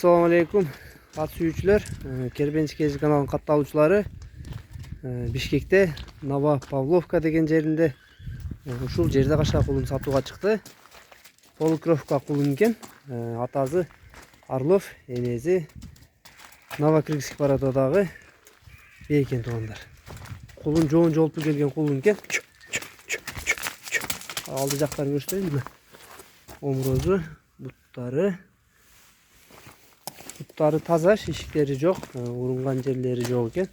Assalamu alaikum. At suyucular, Kerbençi Kezi kanalının kattalıcıları. Bişkek'te Nova Pavlovka degen жерinde ушул жерде кашка кулун сатууга чыкты. Полукровка кулун экен. Атасы Орлов, энеси Новокрымск баратодагы бейкен туугандар. Кулун жоон жолпу келген кулун экен. Алды жактарын көрсөтөйүн мына. Омурозу, буттары таза, шишиктери жок, урунган жерлери жок экен.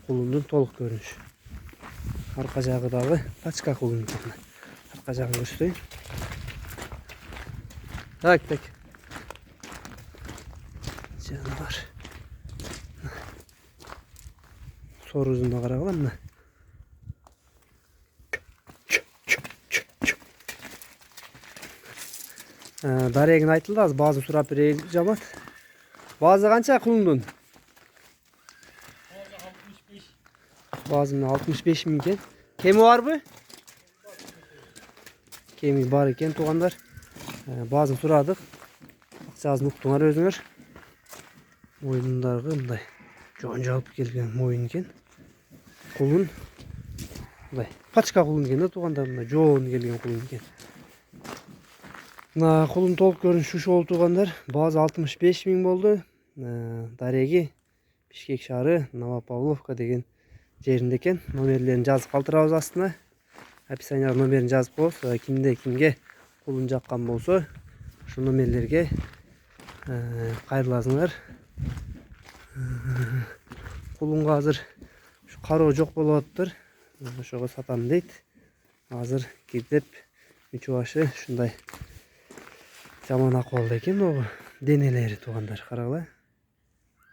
Кулундун толук көрүнүшү. Арка жагы дагы пачка кулун экен. Арка жагын көрсөтөйүн. Так. Жаны бар. Сорузуна карагыла мына. Дарегин айтылды, аз баазы сурап берейин жамат. Баазы канча кулундун? Баазы 65 миң экен. Кеми барбы? Кеми бар экен туугандар. Баазын сурадык. Акчасын уктуңар өзүңөр. Моюнундагы мындай жоон жалпы келген моюн экен. Кулун мындай пачка кулун экен да туугандар, мындай жоон келген кулун экен. Мына кулун толук көрүнүшү ушул болду туугандар. Баазы 65 миң болду. Дареги Бишкек шаары Новопавловка деген жеринде экен. Номерлерин жазып калтырабыз астына. Описанияга номерин жазып коебуз. Кимге кулун жаккан болсо, ошол номерлерге кайрыласыңар. Кулунга азыр кароо жок болуп атыптыр. Ошого сатам дейт. Азыр кирдеп үчү башы ушундай жаман акыбалда экен могу денелери туугандар, карагыла.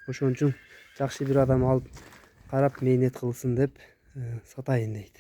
Ошон үчүн жакшы бир адам алып карап мээнет кылсын деп сатайын дейт.